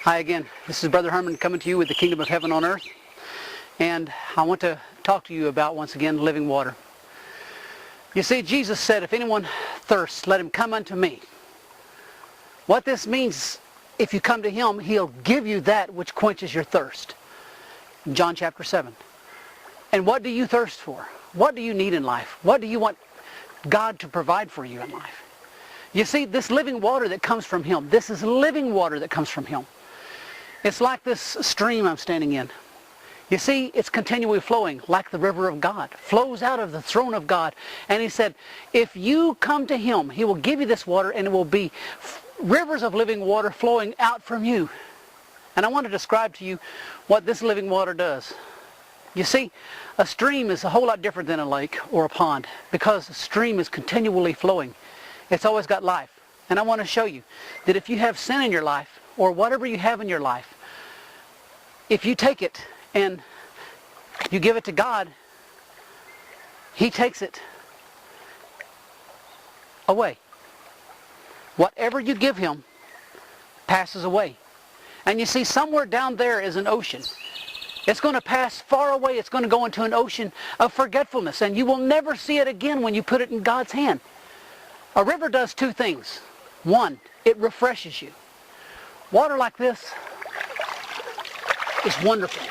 Hi again, this is Brother Herman coming to you with the Kingdom of Heaven on Earth. And I want to talk to you about, once again, living water. You see, Jesus said, if anyone thirsts, let him come unto me. What this means, if you come to him, he'll give you that which quenches your thirst. John chapter 7. And what do you thirst for? What do you need in life? What do you want God to provide for you in life? You see, this living water that comes from him, this is living water that comes from him. It's like this stream I'm standing in. You see, it's continually flowing like the river of God. Flows out of the throne of God. And he said, if you come to him, he will give you this water, and it will be rivers of living water flowing out from you. And I want to describe to you what this living water does. You see, a stream is a whole lot different than a lake or a pond, because a stream is continually flowing. It's always got life. And I want to show you that if you have sin in your life, or whatever you have in your life, if you take it and you give it to God, he takes it away. Whatever you give him passes away. And you see, somewhere down there is an ocean. It's going to pass far away. It's going to go into an ocean of forgetfulness, and you will never see it again when you put it in God's hand. A river does two things. One, it refreshes you. Water like this is wonderful.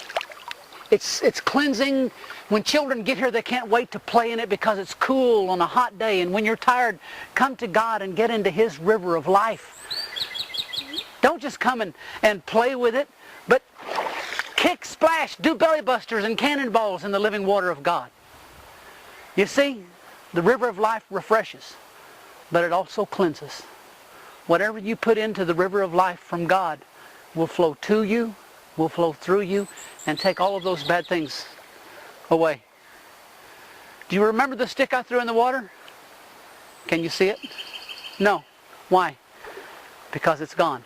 It's cleansing. When children get here, they can't wait to play in it because it's cool on a hot day. And when you're tired, come to God and get into his river of life. Don't just come and play with it, but kick, splash, do belly busters and cannonballs in the living water of God. You see, the river of life refreshes, but it also cleanses. Whatever you put into the river of life from God will flow to you, will flow through you, and take all of those bad things away. Do you remember the stick I threw in the water? Can you see it? No. Why? Because it's gone.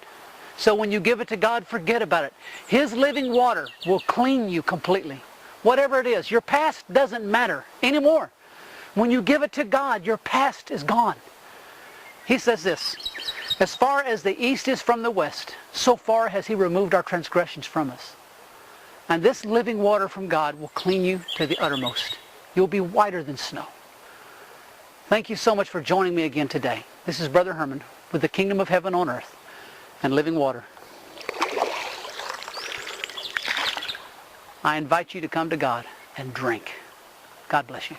So when you give it to God, forget about it. His living water will clean you completely. Whatever it is, your past doesn't matter anymore. When you give it to God, your past is gone. He says this, as far as the east is from the west, so far has he removed our transgressions from us. And this living water from God will clean you to the uttermost. You'll be whiter than snow. Thank you so much for joining me again today. This is Brother Herman with the Kingdom of Heaven on Earth and Living Water. I invite you to come to God and drink. God bless you.